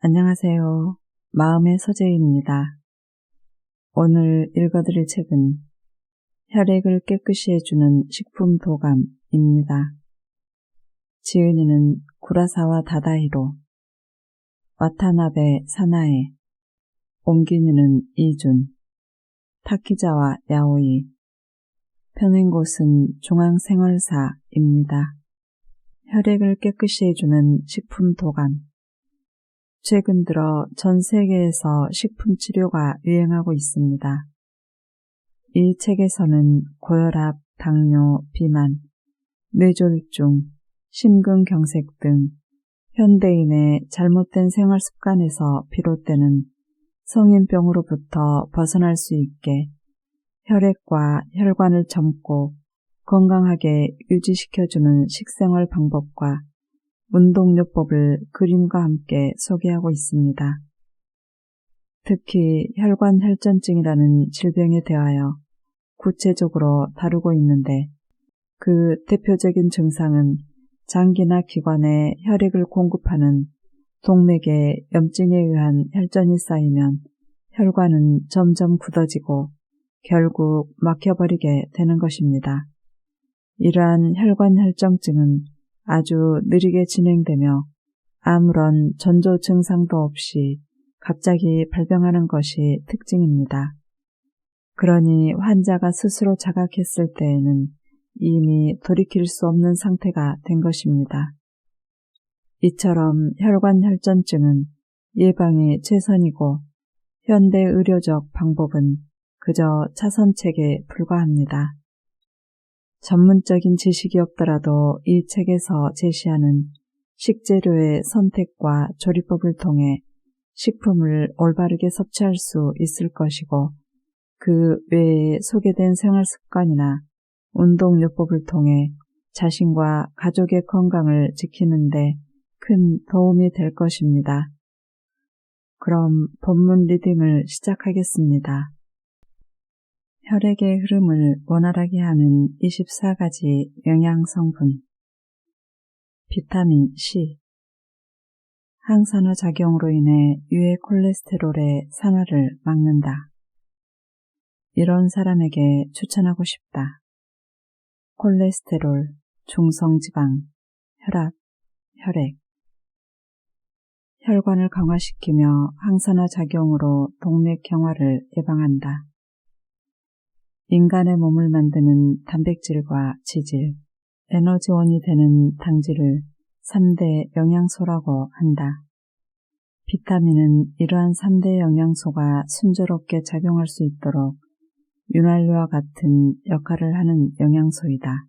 안녕하세요. 마음의 서재입니다. 오늘 읽어드릴 책은 혈액을 깨끗이 해주는 식품 도감입니다. 지은이는 구라사와 다다히로, 와타나베 사나에, 옮기니는 이준, 타키자와 야오이, 펴낸 곳은 중앙생활사입니다. 혈액을 깨끗이 해주는 식품 도감. 최근 들어 전 세계에서 식품 치료가 유행하고 있습니다. 이 책에서는 고혈압, 당뇨, 비만, 뇌졸중, 심근경색 등 현대인의 잘못된 생활 습관에서 비롯되는 성인병으로부터 벗어날 수 있게 혈액과 혈관을 젊고 건강하게 유지시켜주는 식생활 방법과 운동요법을 그림과 함께 소개하고 있습니다. 특히 혈관혈전증이라는 질병에 대하여 구체적으로 다루고 있는데 그 대표적인 증상은 장기나 기관에 혈액을 공급하는 동맥의 염증에 의한 혈전이 쌓이면 혈관은 점점 굳어지고 결국 막혀버리게 되는 것입니다. 이러한 혈관혈전증은 아주 느리게 진행되며 아무런 전조 증상도 없이 갑자기 발병하는 것이 특징입니다. 그러니 환자가 스스로 자각했을 때에는 이미 돌이킬 수 없는 상태가 된 것입니다. 이처럼 혈관혈전증은 예방이 최선이고 현대 의료적 방법은 그저 차선책에 불과합니다. 전문적인 지식이 없더라도 이 책에서 제시하는 식재료의 선택과 조리법을 통해 식품을 올바르게 섭취할 수 있을 것이고 그 외에 소개된 생활습관이나 운동요법을 통해 자신과 가족의 건강을 지키는 데 큰 도움이 될 것입니다. 그럼 본문 리딩을 시작하겠습니다. 혈액의 흐름을 원활하게 하는 24가지 영양성분. 비타민 C. 항산화 작용으로 인해 유해 콜레스테롤의 산화를 막는다. 이런 사람에게 추천하고 싶다. 콜레스테롤, 중성지방, 혈압, 혈액. 혈관을 강화시키며 항산화 작용으로 동맥경화를 예방한다. 인간의 몸을 만드는 단백질과 지질, 에너지원이 되는 당질을 3대 영양소라고 한다. 비타민은 이러한 3대 영양소가 순조롭게 작용할 수 있도록 윤활유와 같은 역할을 하는 영양소이다.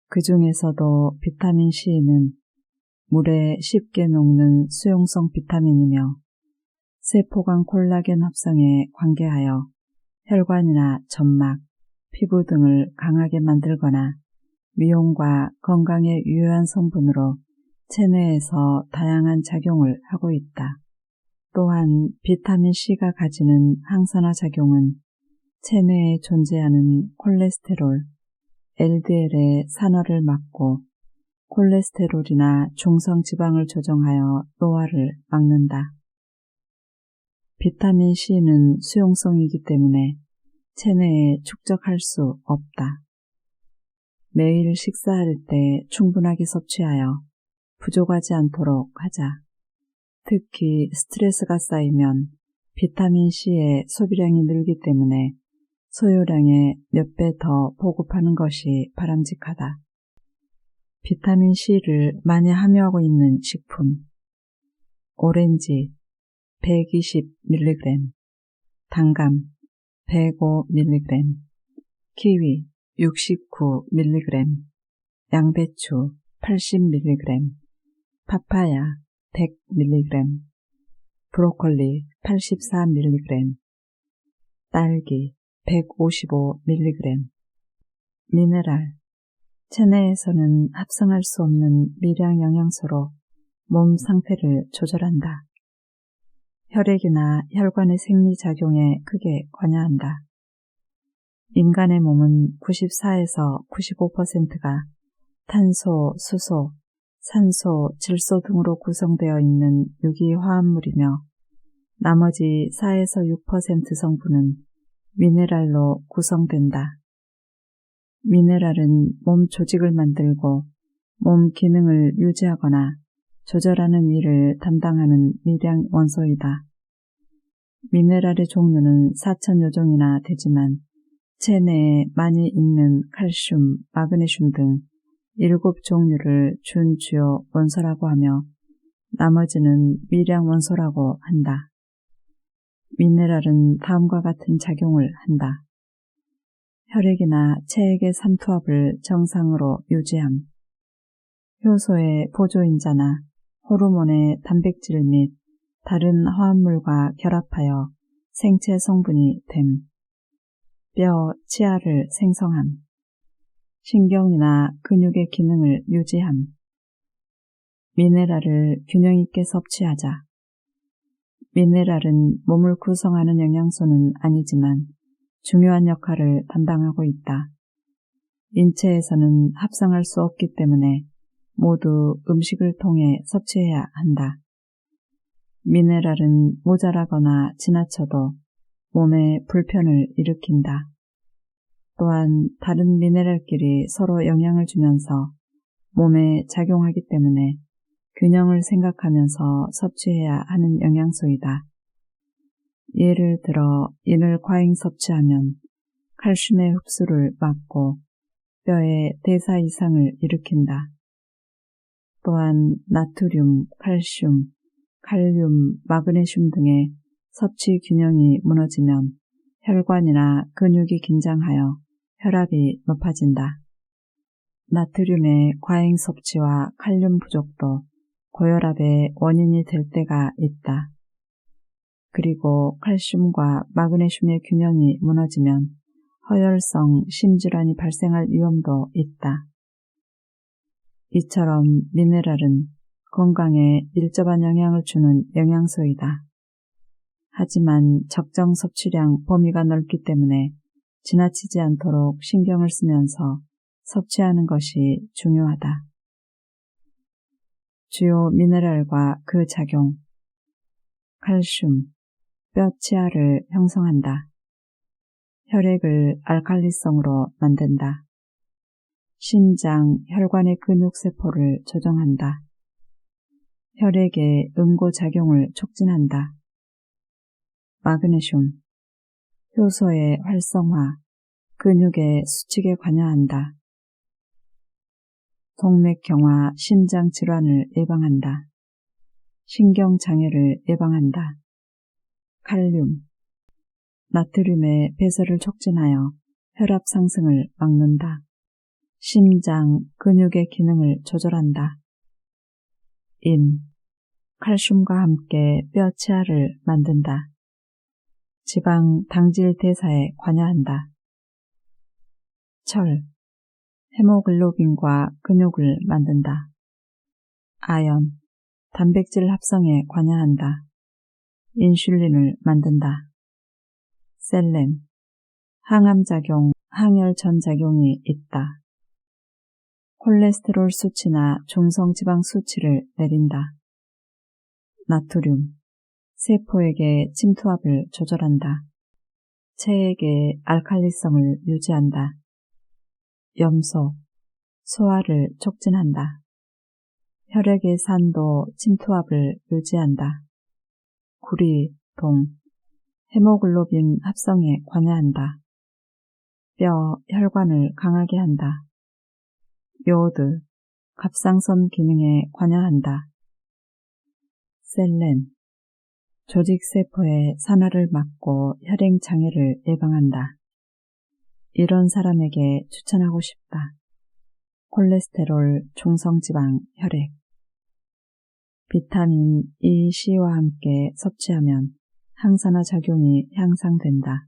그 중에서도 비타민 C는 물에 쉽게 녹는 수용성 비타민이며 세포간 콜라겐 합성에 관계하여 혈관이나 점막, 피부 등을 강하게 만들거나 미용과 건강에 유효한 성분으로 체내에서 다양한 작용을 하고 있다. 또한 비타민 C가 가지는 항산화 작용은 체내에 존재하는 콜레스테롤, LDL의 산화를 막고 콜레스테롤이나 중성지방을 조정하여 노화를 막는다. 비타민 C는 수용성이기 때문에 체내에 축적할 수 없다. 매일 식사할 때 충분하게 섭취하여 부족하지 않도록 하자. 특히 스트레스가 쌓이면 비타민 C의 소비량이 늘기 때문에 소요량의 몇 배 더 보급하는 것이 바람직하다. 비타민 C를 많이 함유하고 있는 식품. 오렌지 120mg, 단감 105mg, 키위 69mg, 양배추 80mg, 파파야 100mg, 브로콜리 84mg, 딸기 155mg. 미네랄. 체내에서는 합성할 수 없는 미량 영양소로 몸 상태를 조절한다. 혈액이나 혈관의 생리작용에 크게 관여한다. 인간의 몸은 94에서 95%가 탄소, 수소, 산소, 질소 등으로 구성되어 있는 유기화합물이며 나머지 4에서 6% 성분은 미네랄로 구성된다. 미네랄은 몸 조직을 만들고 몸 기능을 유지하거나 조절하는 일을 담당하는 미량 원소이다. 미네랄의 종류는 4,000여 종이나 되지만 체내에 많이 있는 칼슘, 마그네슘 등 7종류를 준주요 원소라고 하며 나머지는 미량 원소라고 한다. 미네랄은 다음과 같은 작용을 한다. 혈액이나 체액의 삼투압을 정상으로 유지함. 효소의 보조인자나 호르몬의 단백질 및 다른 화합물과 결합하여 생체 성분이 됨. 뼈, 치아를 생성함. 신경이나 근육의 기능을 유지함. 미네랄을 균형 있게 섭취하자. 미네랄은 몸을 구성하는 영양소는 아니지만 중요한 역할을 담당하고 있다. 인체에서는 합성할 수 없기 때문에 모두 음식을 통해 섭취해야 한다. 미네랄은 모자라거나 지나쳐도 몸에 불편을 일으킨다. 또한 다른 미네랄끼리 서로 영향을 주면서 몸에 작용하기 때문에 균형을 생각하면서 섭취해야 하는 영양소이다. 예를 들어 인을 과잉 섭취하면 칼슘의 흡수를 막고 뼈의 대사 이상을 일으킨다. 또한 나트륨, 칼슘, 칼륨, 마그네슘 등의 섭취 균형이 무너지면 혈관이나 근육이 긴장하여 혈압이 높아진다. 나트륨의 과잉 섭취와 칼륨 부족도 고혈압의 원인이 될 때가 있다. 그리고 칼슘과 마그네슘의 균형이 무너지면 허혈성 심질환이 발생할 위험도 있다. 이처럼 미네랄은 건강에 밀접한 영향을 주는 영양소이다. 하지만 적정 섭취량 범위가 넓기 때문에 지나치지 않도록 신경을 쓰면서 섭취하는 것이 중요하다. 주요 미네랄과 그 작용. 칼슘, 뼈 치아를 형성한다. 혈액을 알칼리성으로 만든다. 심장, 혈관의 근육세포를 조정한다. 혈액의 응고작용을 촉진한다. 마그네슘, 효소의 활성화, 근육의 수축에 관여한다. 동맥경화, 심장질환을 예방한다. 신경장애를 예방한다. 칼륨, 나트륨의 배설을 촉진하여 혈압 상승을 막는다. 심장, 근육의 기능을 조절한다. 인, 칼슘과 함께 뼈 치아를 만든다. 지방, 당질 대사에 관여한다. 철, 헤모글로빈과 근육을 만든다. 아연, 단백질 합성에 관여한다. 인슐린을 만든다. 셀렌, 항암작용, 항혈전작용이 있다. 콜레스테롤 수치나 중성지방 수치를 내린다. 나트륨, 세포에게 침투압을 조절한다. 체액의 알칼리성을 유지한다. 염소, 소화를 촉진한다. 혈액의 산도, 침투압을 유지한다. 구리, 동, 헤모글로빈 합성에 관여한다. 뼈, 혈관을 강하게 한다. 요오드, 갑상선 기능에 관여한다. 셀렌, 조직세포의 산화를 막고 혈행장애를 예방한다. 이런 사람에게 추천하고 싶다. 콜레스테롤, 중성지방, 혈액. 비타민 E, C와 함께 섭취하면 항산화 작용이 향상된다.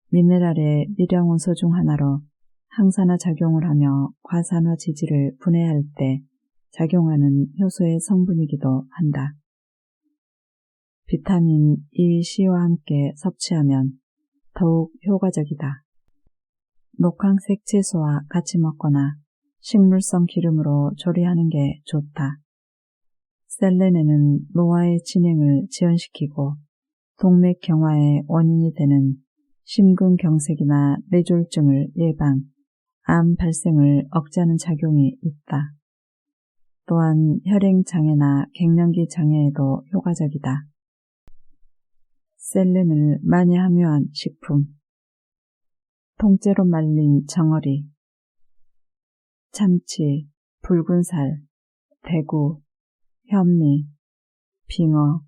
미네랄의 미량원소 중 하나로 항산화 작용을 하며 과산화 지질을 분해할 때 작용하는 효소의 성분이기도 한다. 비타민 E, C와 함께 섭취하면 더욱 효과적이다. 녹황색 채소와 같이 먹거나 식물성 기름으로 조리하는 게 좋다. 셀레네는 노화의 진행을 지연시키고 동맥경화의 원인이 되는 심근경색이나 뇌졸중을 예방, 암 발생을 억제하는 작용이 있다. 또한 혈행장애나 갱년기 장애에도 효과적이다. 셀렌을 많이 함유한 식품. 통째로 말린 정어리, 참치, 붉은살, 대구, 현미, 빙어,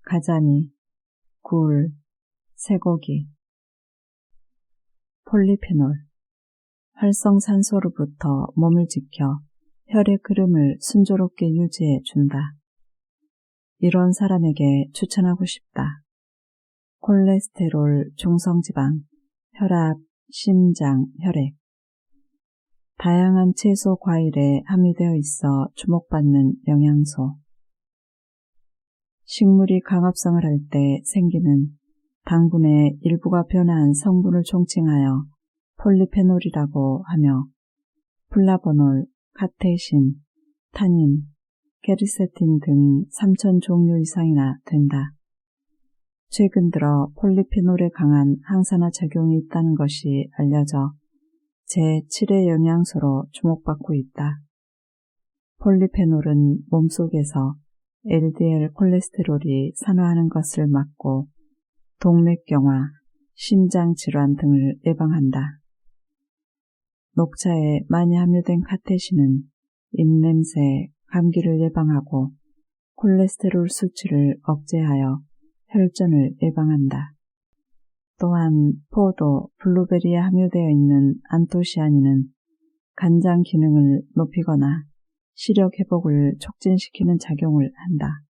가자미, 굴, 쇠고기. 폴리페놀. 활성산소로부터 몸을 지켜 혈의 흐름을 순조롭게 유지해 준다. 이런 사람에게 추천하고 싶다. 콜레스테롤, 중성지방, 혈압, 심장, 혈액. 다양한 채소, 과일에 함유되어 있어 주목받는 영양소. 식물이 강합성을 할 때 생기는 당분의 일부가 변화한 성분을 총칭하여 폴리페놀이라고 하며 플라보놀, 카테신, 타닌, 게르세틴 등 3,000 종류 이상이나 된다. 최근 들어 폴리페놀에 강한 항산화 작용이 있다는 것이 알려져 제7의 영양소로 주목받고 있다. 폴리페놀은 몸속에서 LDL 콜레스테롤이 산화하는 것을 막고 동맥경화, 심장질환 등을 예방한다. 녹차에 많이 함유된 카테신은 입냄새, 감기를 예방하고 콜레스테롤 수치를 억제하여 혈전을 예방한다. 또한 포도, 블루베리에 함유되어 있는 안토시아닌은 간장 기능을 높이거나 시력 회복을 촉진시키는 작용을 한다.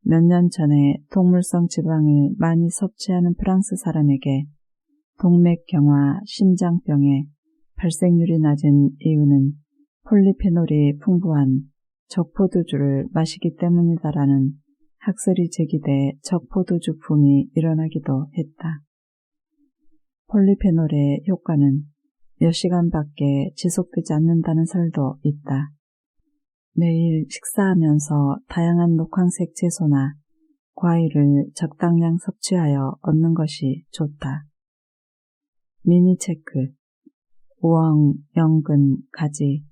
몇 년 전에 동물성 지방을 많이 섭취하는 프랑스 사람에게 동맥경화, 심장병의 발생률이 낮은 이유는 폴리페놀이 풍부한 적포도주를 마시기 때문이다라는 학설이 제기돼 적포도주 붐이 일어나기도 했다. 폴리페놀의 효과는 몇 시간밖에 지속되지 않는다는 설도 있다. 매일 식사하면서 다양한 녹황색 채소나 과일을 적당량 섭취하여 얻는 것이 좋다. 미니 체크. 우엉, 연근, 가지,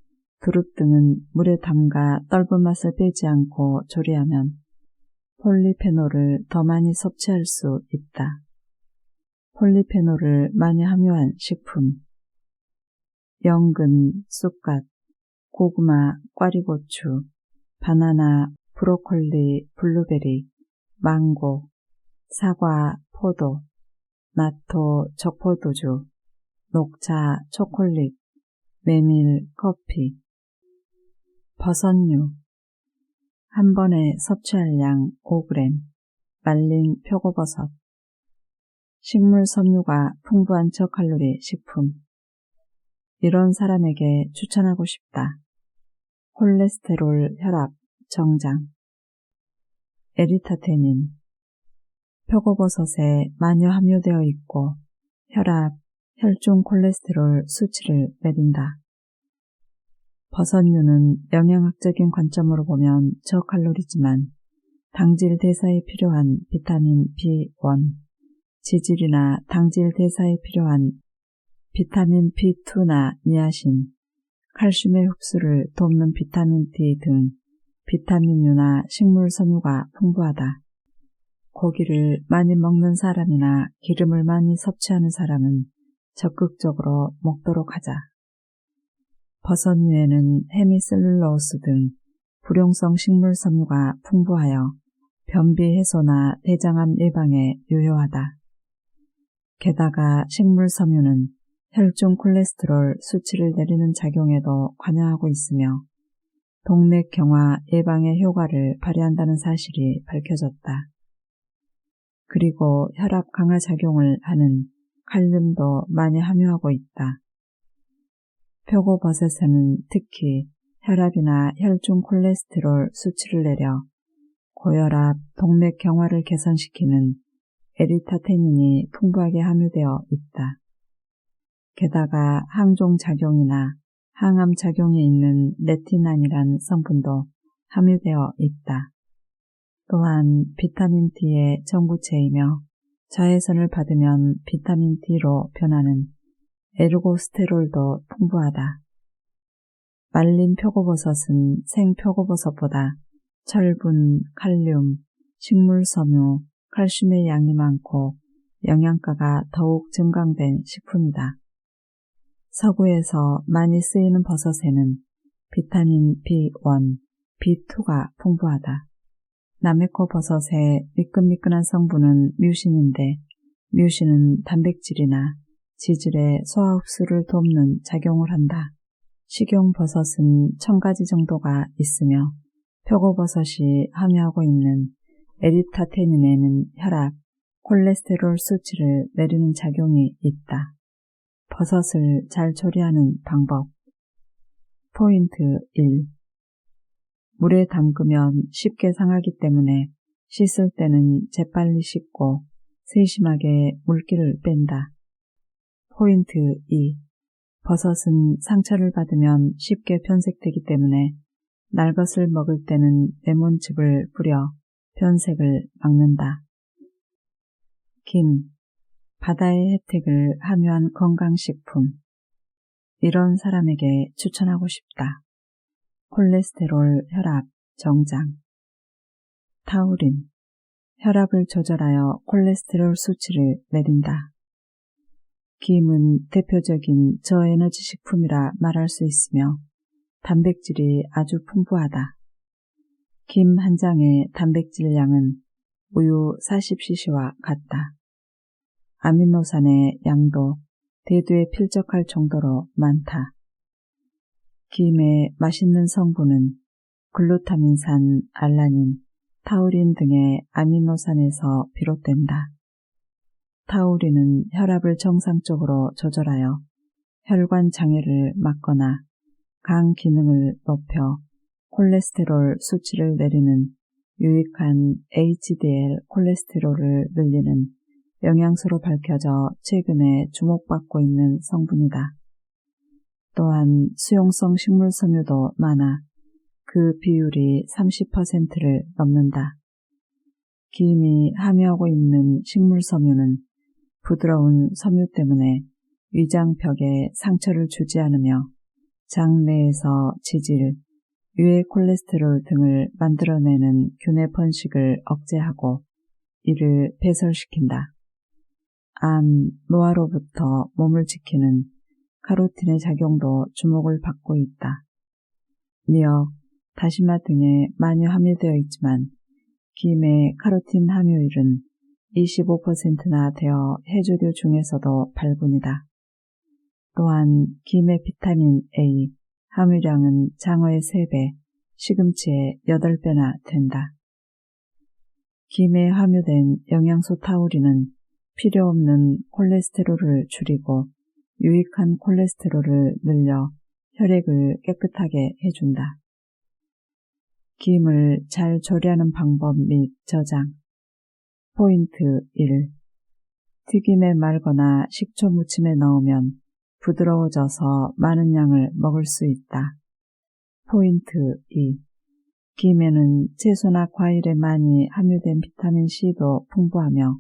두릅 등은 물에 담가 떫은 맛을 빼지 않고 조리하면 폴리페놀을 더 많이 섭취할 수 있다. 폴리페놀을 많이 함유한 식품. 연근, 쑥갓, 고구마, 꽈리고추, 바나나, 브로콜리, 블루베리, 망고, 사과, 포도, 나토, 적포도주, 녹차, 초콜릿, 메밀, 커피. 버섯류. 한 번에 섭취할 양 5g, 말린 표고버섯. 식물 섬유가 풍부한 저칼로리 식품. 이런 사람에게 추천하고 싶다. 콜레스테롤, 혈압, 정장. 에리타테닌. 표고버섯에 많이 함유되어 있고 혈압, 혈중 콜레스테롤 수치를 내린다. 버섯류는 영양학적인 관점으로 보면 저칼로리지만 당질 대사에 필요한 비타민 B1, 지질이나 당질 대사에 필요한 비타민 B2나 니아신, 칼슘의 흡수를 돕는 비타민 D 등 비타민류나 식물 섬유가 풍부하다. 고기를 많이 먹는 사람이나 기름을 많이 섭취하는 사람은 적극적으로 먹도록 하자. 버섯류에는 헤미셀룰로스 등 불용성 식물 섬유가 풍부하여 변비 해소나 대장암 예방에 유효하다. 게다가 식물 섬유는 혈중 콜레스테롤 수치를 내리는 작용에도 관여하고 있으며 동맥경화 예방의 효과를 발휘한다는 사실이 밝혀졌다. 그리고 혈압 강화 작용을 하는 칼륨도 많이 함유하고 있다. 표고버섯에는 특히 혈압이나 혈중 콜레스테롤 수치를 내려 고혈압, 동맥경화를 개선시키는 에리타테닌이 풍부하게 함유되어 있다. 게다가 항종작용이나 항암 작용이 있는 레티난이란 성분도 함유되어 있다. 또한 비타민 D의 정부체이며 자외선을 받으면 비타민 D로 변하는 에르고스테롤도 풍부하다. 말린 표고버섯은 생표고버섯보다 철분, 칼륨, 식물섬유, 칼슘의 양이 많고 영양가가 더욱 증강된 식품이다. 서구에서 많이 쓰이는 버섯에는 비타민 B1, B2가 풍부하다. 나메코 버섯의 미끈미끈한 성분은 뮤신인데 뮤신은 단백질이나 지질의 소화 흡수를 돕는 작용을 한다. 식용버섯은 1000가지 정도가 있으며 표고버섯이 함유하고 있는 에리타테닌에는 혈압, 콜레스테롤 수치를 내리는 작용이 있다. 버섯을 잘 조리하는 방법. 포인트 1. 물에 담그면 쉽게 상하기 때문에 씻을 때는 재빨리 씻고 세심하게 물기를 뺀다. 포인트 2. 버섯은 상처를 받으면 쉽게 변색되기 때문에 날 것을 먹을 때는 레몬즙을 뿌려 변색을 막는다. 김, 바다의 혜택을 함유한 건강식품. 이런 사람에게 추천하고 싶다. 콜레스테롤, 혈압, 정장. 타우린, 혈압을 조절하여 콜레스테롤 수치를 내린다. 김은 대표적인 저에너지 식품이라 말할 수 있으며 단백질이 아주 풍부하다. 김 한 장의 단백질 양은 우유 40cc와 같다. 아미노산의 양도 대두에 필적할 정도로 많다. 김의 맛있는 성분은 글루타민산, 알라닌, 타우린 등의 아미노산에서 비롯된다. 타우린은 혈압을 정상적으로 조절하여 혈관 장애를 막거나 간 기능을 높여 콜레스테롤 수치를 내리는 유익한 HDL 콜레스테롤을 늘리는 영양소로 밝혀져 최근에 주목받고 있는 성분이다. 또한 수용성 식물섬유도 많아 그 비율이 30%를 넘는다. 김이 함유하고 있는 식물섬유는 부드러운 섬유 때문에 위장벽에 상처를 주지 않으며 장내에서 지질, 유해 콜레스테롤 등을 만들어내는 균의 번식을 억제하고 이를 배설시킨다. 암, 노화로부터 몸을 지키는 카로틴의 작용도 주목을 받고 있다. 미역, 다시마 등에 많이 함유되어 있지만 김의 카로틴 함유율은 25%나 되어 해조류 중에서도 발군이다. 또한 김의 비타민 A 함유량은 장어의 3배, 시금치의 8배나 된다. 김에 함유된 영양소 타우린은 필요 없는 콜레스테롤을 줄이고 유익한 콜레스테롤을 늘려 혈액을 깨끗하게 해준다. 김을 잘 조리하는 방법 및 저장. 포인트 1. 튀김에 말거나 식초 무침에 넣으면 부드러워져서 많은 양을 먹을 수 있다. 포인트 2. 김에는 채소나 과일에 많이 함유된 비타민C도 풍부하며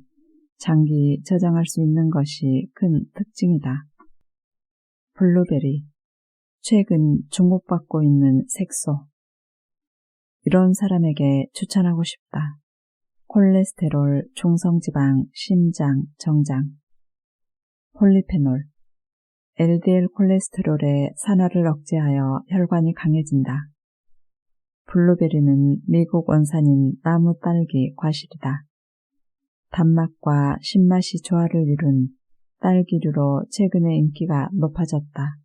장기 저장할 수 있는 것이 큰 특징이다. 블루베리, 최근 주목받고 있는 색소. 이런 사람에게 추천하고 싶다. 콜레스테롤, 중성지방, 심장, 정장. 폴리페놀, LDL 콜레스테롤의 산화를 억제하여 혈관이 강해진다. 블루베리는 미국 원산인 나무 딸기 과실이다. 단맛과 신맛이 조화를 이룬 딸기류로 최근에 인기가 높아졌다.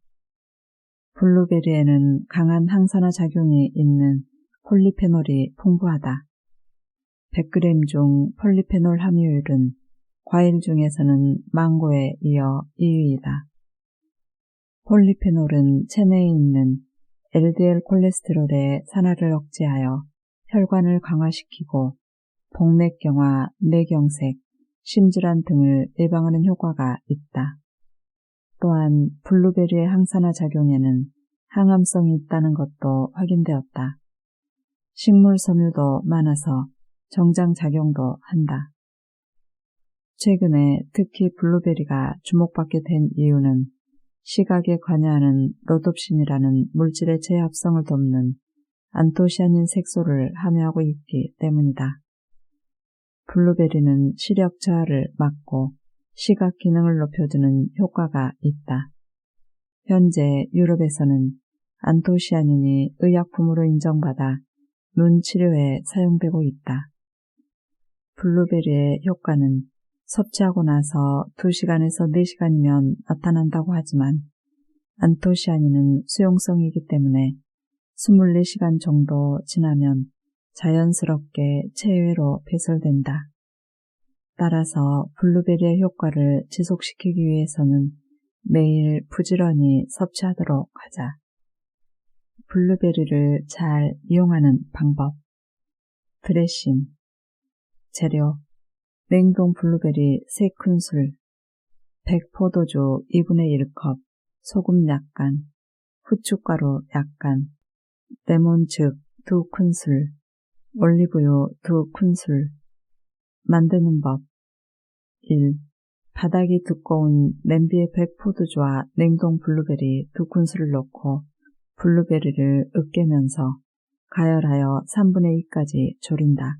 블루베리에는 강한 항산화 작용이 있는 폴리페놀이 풍부하다. 100g 중 폴리페놀 함유율은 과일 중에서는 망고에 이어 2위이다. 폴리페놀은 체내에 있는 LDL 콜레스테롤의 산화를 억제하여 혈관을 강화시키고 복맥경화, 뇌경색, 심질환 등을 예방하는 효과가 있다. 또한 블루베리의 항산화 작용에는 항암성이 있다는 것도 확인되었다. 식물 섬유도 많아서 정장작용도 한다. 최근에 특히 블루베리가 주목받게 된 이유는 시각에 관여하는 로놉신이라는 물질의 재합성을 돕는 안토시아닌 색소를 함유하고 있기 때문이다. 블루베리는 시력 저하를 막고 시각 기능을 높여주는 효과가 있다. 현재 유럽에서는 안토시아닌이 의약품으로 인정받아 눈 치료에 사용되고 있다. 블루베리의 효과는 섭취하고 나서 2시간에서 4시간이면 나타난다고 하지만 안토시아닌은 수용성이기 때문에 24시간 정도 지나면 자연스럽게 체외로 배설된다. 따라서 블루베리의 효과를 지속시키기 위해서는 매일 부지런히 섭취하도록 하자. 블루베리를 잘 이용하는 방법. 드레싱. 재료. 냉동 블루베리 3큰술, 100포도주 2분의 1컵, 소금 약간, 후춧가루 약간, 레몬즙 2큰술, 올리브유 2큰술. 만드는 법. 1. 바닥이 두꺼운 냄비에 100포도주와 냉동 블루베리 2큰술을 넣고 블루베리를 으깨면서 가열하여 3분의 2까지 졸인다.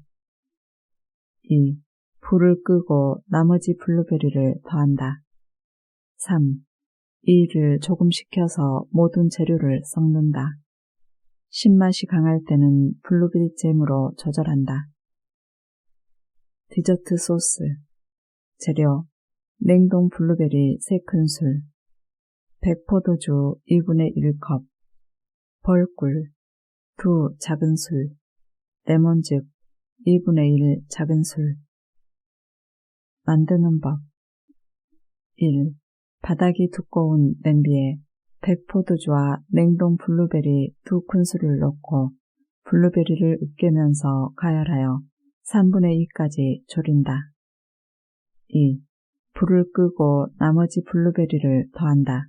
2. 불을 끄고 나머지 블루베리를 더한다. 3. 이를 조금 식혀서 모든 재료를 섞는다. 신맛이 강할 때는 블루베리 잼으로 조절한다. 디저트 소스. 재료. 냉동 블루베리 3큰술, 100포도주 2분의 1컵, 벌꿀 2 작은 술, 레몬즙 2분의 1 작은 술. 만드는 법. 1. 바닥이 두꺼운 냄비에 100포도주와 냉동 블루베리 2큰술을 넣고 블루베리를 으깨면서 가열하여 3분의 2까지 졸인다. 2. 불을 끄고 나머지 블루베리를 더한다.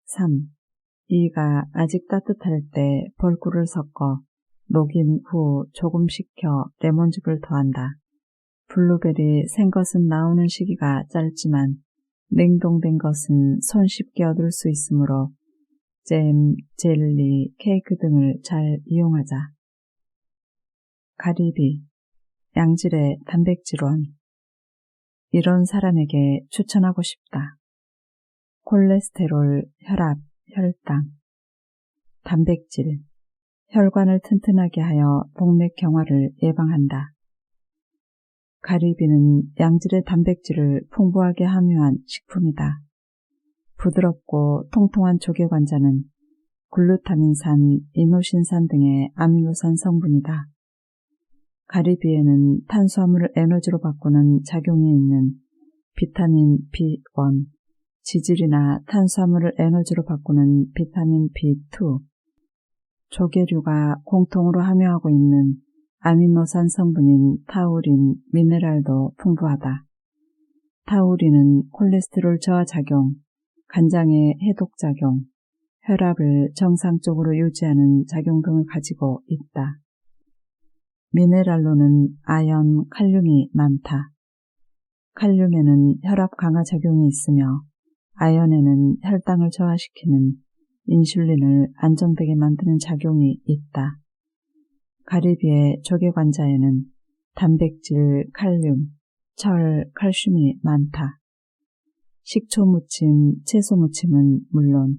3. 이가 아직 따뜻할 때 벌꿀을 섞어 녹인 후 조금 식혀 레몬즙을 더한다. 블루베리 생것은 나오는 시기가 짧지만 냉동된 것은 손쉽게 얻을 수 있으므로 잼, 젤리, 케이크 등을 잘 이용하자. 가리비, 양질의 단백질원. 이런 사람에게 추천하고 싶다. 콜레스테롤, 혈압, 혈당. 단백질, 혈관을 튼튼하게 하여 동맥경화를 예방한다. 가리비는 양질의 단백질을 풍부하게 함유한 식품이다. 부드럽고 통통한 조개관자는 글루타민산, 이노신산 등의 아미노산 성분이다. 가리비에는 탄수화물을 에너지로 바꾸는 작용이 있는 비타민 B1, 지질이나 탄수화물을 에너지로 바꾸는 비타민 B2, 조개류가 공통으로 함유하고 있는 아미노산 성분인 타우린, 미네랄도 풍부하다. 타우린은 콜레스테롤 저하 작용, 간장의 해독작용, 혈압을 정상적으로 유지하는 작용 등을 가지고 있다. 미네랄로는 아연, 칼륨이 많다. 칼륨에는 혈압 강화 작용이 있으며 아연에는 혈당을 저하시키는 인슐린을 안정되게 만드는 작용이 있다. 가리비의 조개관자에는 단백질, 칼륨, 철, 칼슘이 많다. 식초무침, 채소무침은 물론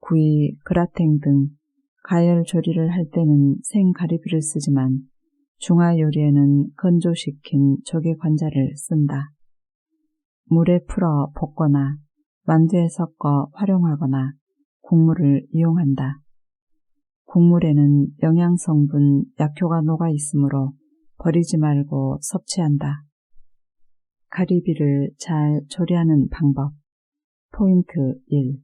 구이, 그라탱 등 가열 조리를 할 때는 생가리비를 쓰지만 중화 요리에는 건조시킨 조개관자를 쓴다. 물에 풀어 볶거나 만두에 섞어 활용하거나 국물을 이용한다. 국물에는 영양성분, 약효가 녹아 있으므로 버리지 말고 섭취한다. 가리비를 잘 조리하는 방법. 포인트 1.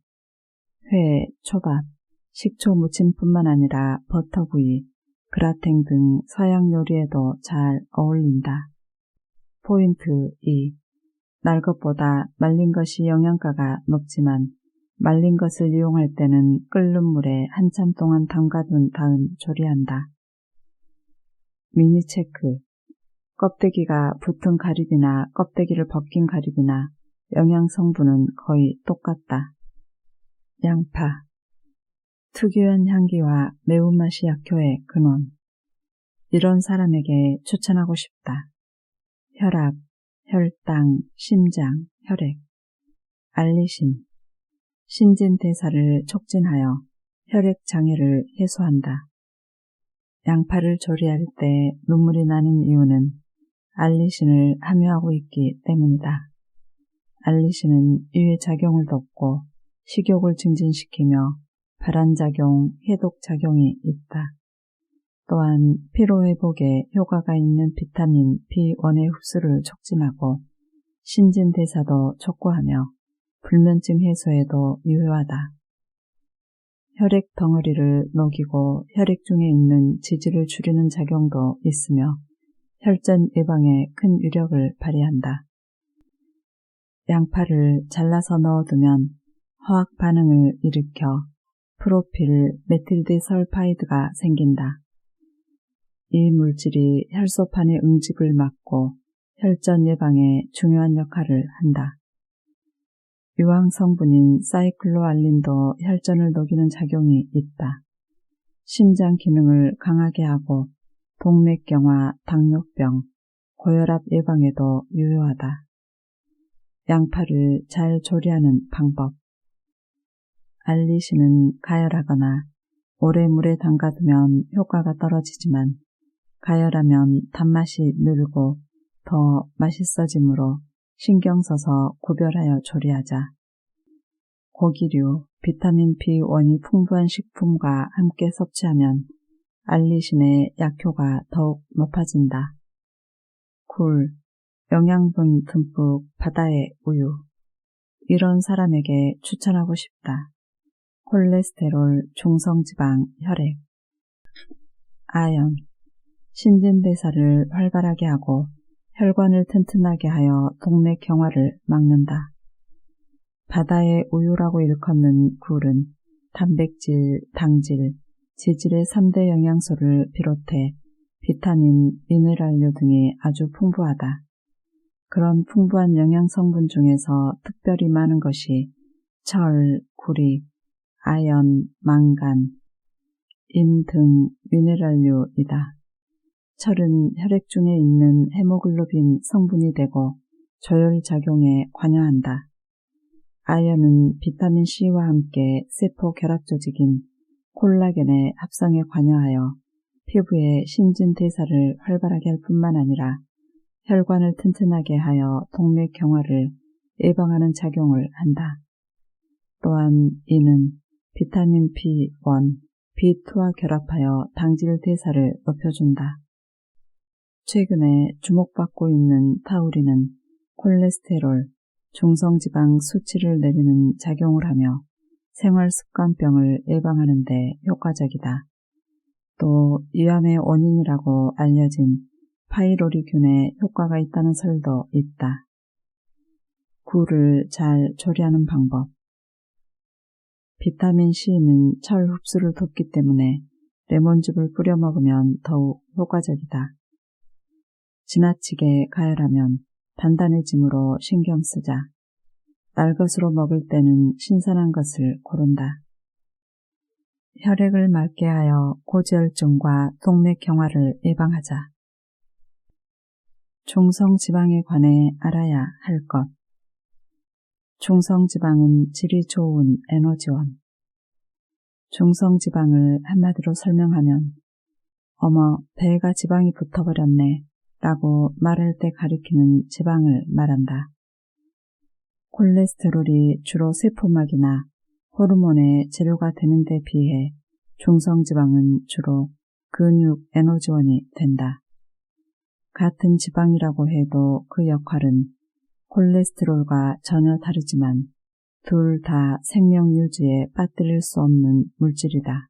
회, 초밥, 식초 무침뿐만 아니라 버터구이, 그라탱 등 서양 요리에도 잘 어울린다. 포인트 2. 날 것보다 말린 것이 영양가가 높지만 말린 것을 이용할 때는 끓는 물에 한참 동안 담가둔 다음 조리한다. 미니 체크. 껍데기가 붙은 가리비나 껍데기를 벗긴 가리비나 영양 성분은 거의 똑같다. 양파. 특유한 향기와 매운맛이 약효의 근원. 이런 사람에게 추천하고 싶다. 혈압, 혈당, 심장, 혈액. 알리신. 신진대사를 촉진하여 혈액 장애를 해소한다. 양파를 조리할 때 눈물이 나는 이유는 알리신을 함유하고 있기 때문이다. 알리신은 유해작용을 돕고 식욕을 증진시키며 발한작용, 해독작용이 있다. 또한 피로회복에 효과가 있는 비타민 B1의 흡수를 촉진하고 신진대사도 촉구하며 불면증 해소에도 유효하다. 혈액 덩어리를 녹이고 혈액 중에 있는 지질을 줄이는 작용도 있으며 혈전 예방에 큰 위력을 발휘한다. 양파를 잘라서 넣어두면 화학 반응을 일으켜 프로필 메틸디설파이드가 생긴다. 이 물질이 혈소판의 응집을 막고 혈전 예방에 중요한 역할을 한다. 유황 성분인 사이클로알린도 혈전을 녹이는 작용이 있다. 심장 기능을 강하게 하고 동맥경화, 당뇨병, 고혈압 예방에도 유효하다. 양파를 잘 조리하는 방법. 알리신은 가열하거나 오래 물에 담가두면 효과가 떨어지지만 가열하면 단맛이 늘고 더 맛있어지므로 신경 써서 구별하여 조리하자. 고기류, 비타민 B1이 풍부한 식품과 함께 섭취하면 알리신의 약효가 더욱 높아진다. 굴, 영양분 듬뿍 바다의 우유. 이런 사람에게 추천하고 싶다. 콜레스테롤, 중성지방, 혈액. 아연, 신진대사를 활발하게 하고 혈관을 튼튼하게 하여 동맥경화를 막는다. 바다의 우유라고 일컫는 굴은 단백질, 당질, 지질의 3대 영양소를 비롯해 비타민, 미네랄류 등이 아주 풍부하다. 그런 풍부한 영양성분 중에서 특별히 많은 것이 철, 구리, 아연, 망간, 인 등 미네랄류이다. 철은 혈액 중에 있는 헤모글로빈 성분이 되고 조혈작용에 관여한다. 아연은 비타민C와 함께 세포 결합 조직인 콜라겐의 합성에 관여하여 피부의 신진대사를 활발하게 할 뿐만 아니라 혈관을 튼튼하게 하여 동맥경화를 예방하는 작용을 한다. 또한 이는 비타민 B1, B2와 결합하여 당질 대사를 높여준다. 최근에 주목받고 있는 타우린은 콜레스테롤, 중성지방 수치를 내리는 작용을 하며 생활습관병을 예방하는 데 효과적이다. 또 위암의 원인이라고 알려진 파이로리균에 효과가 있다는 설도 있다. 굴을 잘 조리하는 방법. 비타민C는 철 흡수를 돕기 때문에 레몬즙을 뿌려 먹으면 더욱 효과적이다. 지나치게 가열하면 단단해지므로 신경 쓰자. 날것으로 먹을 때는 신선한 것을 고른다. 혈액을 맑게 하여 고지혈증과 동맥경화를 예방하자. 중성지방에 관해 알아야 할 것. 중성지방은 질이 좋은 에너지원. 중성지방을 한마디로 설명하면 어머 배가 지방이 붙어버렸네 라고 말할 때 가리키는 지방을 말한다. 콜레스테롤이 주로 세포막이나 호르몬의 재료가 되는 데 비해 중성지방은 주로 근육 에너지원이 된다. 같은 지방이라고 해도 그 역할은 콜레스테롤과 전혀 다르지만 둘 다 생명 유지에 빠뜨릴 수 없는 물질이다.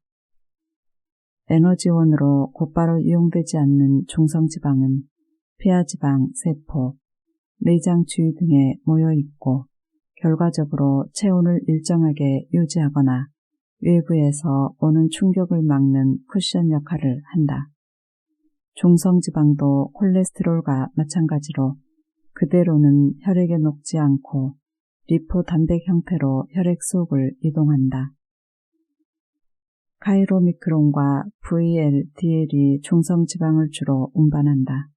에너지원으로 곧바로 이용되지 않는 중성지방은 폐하지방, 세포, 내장 주위 등에 모여 있고 결과적으로 체온을 일정하게 유지하거나 외부에서 오는 충격을 막는 쿠션 역할을 한다. 중성지방도 콜레스테롤과 마찬가지로 그대로는 혈액에 녹지 않고 리포단백 형태로 혈액 속을 이동한다. 카이로미크론과 VLDL이 중성지방을 주로 운반한다.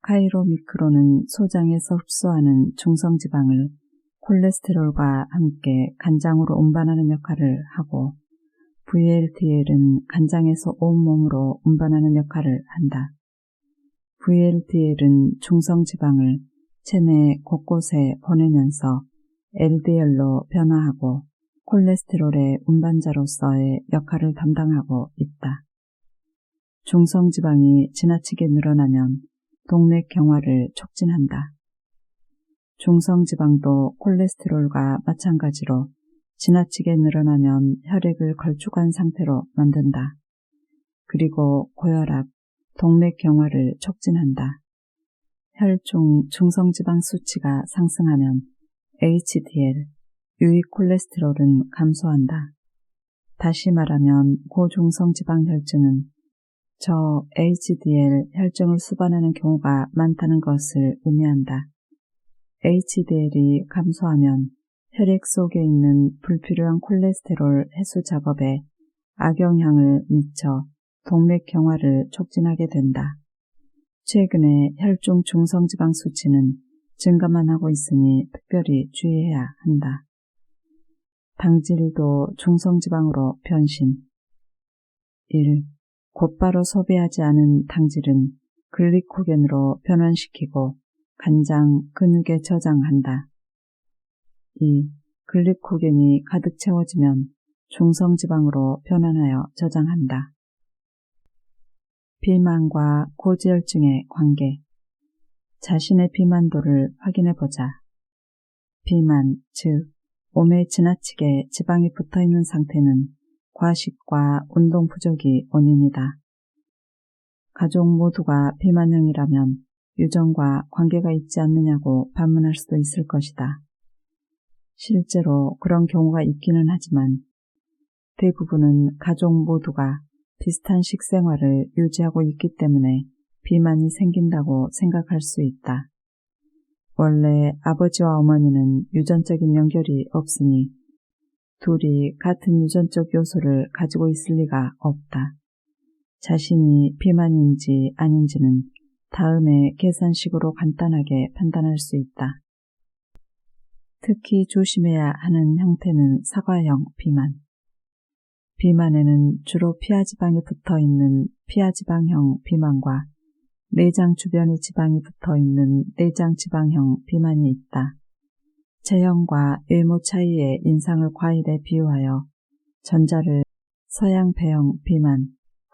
카이로미크론은 소장에서 흡수하는 중성지방을 콜레스테롤과 함께 간장으로 운반하는 역할을 하고 VLDL은 간장에서 온몸으로 운반하는 역할을 한다. VLDL은 중성지방을 체내 곳곳에 보내면서 LDL로 변화하고 콜레스테롤의 운반자로서의 역할을 담당하고 있다. 중성지방이 지나치게 늘어나면 동맥경화를 촉진한다. 중성지방도 콜레스테롤과 마찬가지로 지나치게 늘어나면 혈액을 걸쭉한 상태로 만든다. 그리고 고혈압, 동맥경화를 촉진한다. 혈중 중성지방 수치가 상승하면 HDL, 유익 콜레스테롤은 감소한다. 다시 말하면 고중성지방 혈증은 저 HDL 혈증을 수반하는 경우가 많다는 것을 의미한다. HDL이 감소하면 혈액 속에 있는 불필요한 콜레스테롤 해소 작업에 악영향을 미쳐 동맥경화를 촉진하게 된다. 최근에 혈중 중성지방 수치는 증가만 하고 있으니 특별히 주의해야 한다. 당질도 중성지방으로 변신. 1. 곧바로 소비하지 않은 당질은 글리코겐으로 변환시키고 간장, 근육에 저장한다. 2. 글리코겐이 가득 채워지면 중성지방으로 변환하여 저장한다. 비만과 고지혈증의 관계. 자신의 비만도를 확인해보자. 비만, 즉 몸에 지나치게 지방이 붙어있는 상태는 과식과 운동 부족이 원인이다. 가족 모두가 비만형이라면 유전과 관계가 있지 않느냐고 반문할 수도 있을 것이다. 실제로 그런 경우가 있기는 하지만 대부분은 가족 모두가 비슷한 식생활을 유지하고 있기 때문에 비만이 생긴다고 생각할 수 있다. 원래 아버지와 어머니는 유전적인 연결이 없으니 둘이 같은 유전적 요소를 가지고 있을 리가 없다. 자신이 비만인지 아닌지는 다음의 계산식으로 간단하게 판단할 수 있다. 특히 조심해야 하는 형태는 사과형 비만. 비만에는 주로 피하지방이 붙어있는 피하지방형 비만과 내장 주변에 지방이 붙어있는 내장지방형 비만이 있다. 체형과 외모 차이의 인상을 과일에 비유하여 전자를 서양배형 비만,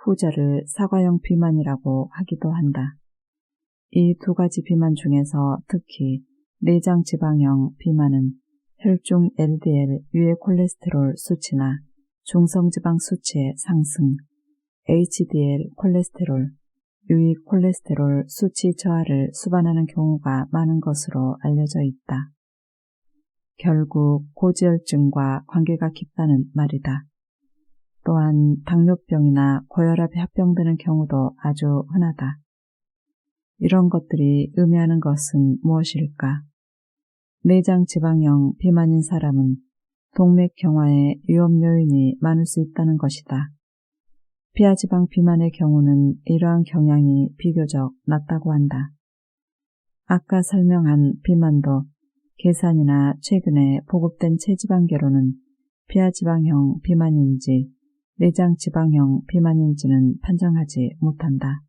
후자를 사과형 비만이라고 하기도 한다. 이 두 가지 비만 중에서 특히 내장지방형 비만은 혈중 LDL, 유해 콜레스테롤 수치나 중성지방 수치의 상승, HDL 콜레스테롤, 유익 콜레스테롤 수치 저하를 수반하는 경우가 많은 것으로 알려져 있다. 결국 고지혈증과 관계가 깊다는 말이다. 또한 당뇨병이나 고혈압에 합병되는 경우도 아주 흔하다. 이런 것들이 의미하는 것은 무엇일까? 내장지방형 비만인 사람은 동맥경화의 위험 요인이 많을 수 있다는 것이다. 피하지방 비만의 경우는 이러한 경향이 비교적 낮다고 한다. 아까 설명한 비만도 계산이나 최근에 보급된 체지방계로는 피하지방형 비만인지 내장지방형 비만인지는 판정하지 못한다.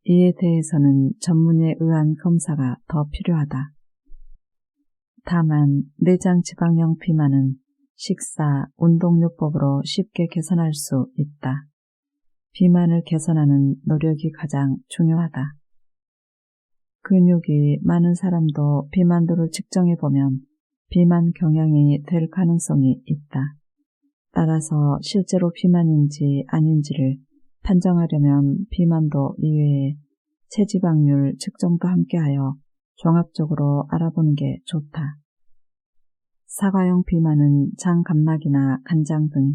이에 대해서는 전문의에 의한 검사가 더 필요하다. 다만 내장지방형 비만은 식사, 운동요법으로 쉽게 개선할 수 있다. 비만을 개선하는 노력이 가장 중요하다. 근육이 많은 사람도 비만도를 측정해보면 비만 경향이 될 가능성이 있다. 따라서 실제로 비만인지 아닌지를 판정하려면 비만도 이외에 체지방률 측정도 함께하여 종합적으로 알아보는 게 좋다. 사과형 비만은 장 감막이나 간장 등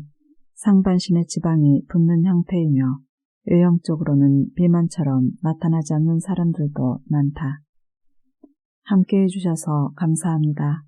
상반신의 지방이 붓는 형태이며 외형적으로는 비만처럼 나타나지 않는 사람들도 많다. 함께해 주셔서 감사합니다.